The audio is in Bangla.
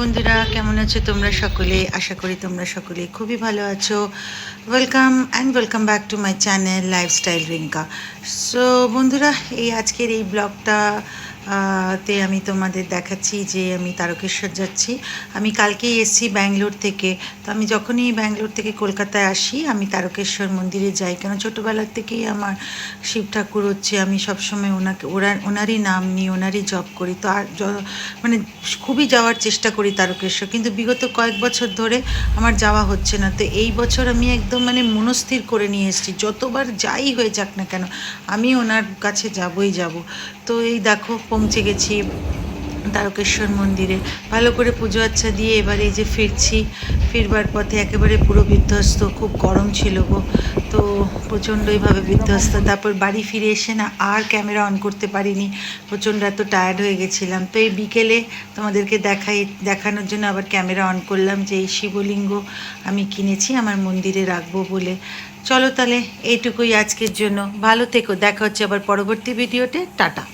বন্ধুরা কেমন আছো তোমরা সকলে? আশা করি তোমরা সকলে খুবই ভালো আছো। Welcome back to my channel lifestyle Rinka. So বন্ধুরা, এই আজকের এই ব্লগটা তে আমি তোমাদের দেখাচ্ছি যে আমি তারকেশ্বর যাচ্ছি। আমি কালকেই এসেছি ব্যাঙ্গালোর থেকে। তো আমি যখনই ব্যাঙ্গালোর থেকে কলকাতায় আসি আমি তারকেশ্বর মন্দিরে যাই, কেন ছোটোবেলার থেকেই আমার শিব ঠাকুর হচ্ছে, আমি সবসময় ওনারই নাম নিই, ওনারই জপ করি। তো আর মানে খুবই যাওয়ার চেষ্টা করি তারকেশ্বর, কিন্তু বিগত কয়েক বছর ধরে আমার যাওয়া হচ্ছে না। তো এই বছর আমি একদম মনস্থির করে নিয়ে এসেছি, যতবার যাই হয়ে যাক না কেন আমি ওনার কাছে যাবই যাব। তো এই দেখো পৌঁছে গেছি তারকেশ্বর মন্দিরে, ভালো করে পুজো আচ্ছা দিয়ে এবার এই যে ফিরবার পথে একেবারে পুরো বিধ্বস্ত, খুব গরম ছিল গো, তো প্রচণ্ডইভাবে বিধ্বস্ত। তারপর বাড়ি ফিরে এসে না আর ক্যামেরা অন করতে পারিনি, প্রচণ্ড এত টায়ার্ড হয়ে গেছিলাম। তো এই বিকেলে তোমাদেরকে দেখানোর জন্য আবার ক্যামেরা অন করলাম যে এই শিবলিঙ্গ আমি কিনেছি আমার মন্দিরে রাখবো বলে। চলো তাহলে এইটুকুই আজকের জন্য, ভালো থেকো, দেখা হচ্ছে আবার পরবর্তী ভিডিওতে, টাটা।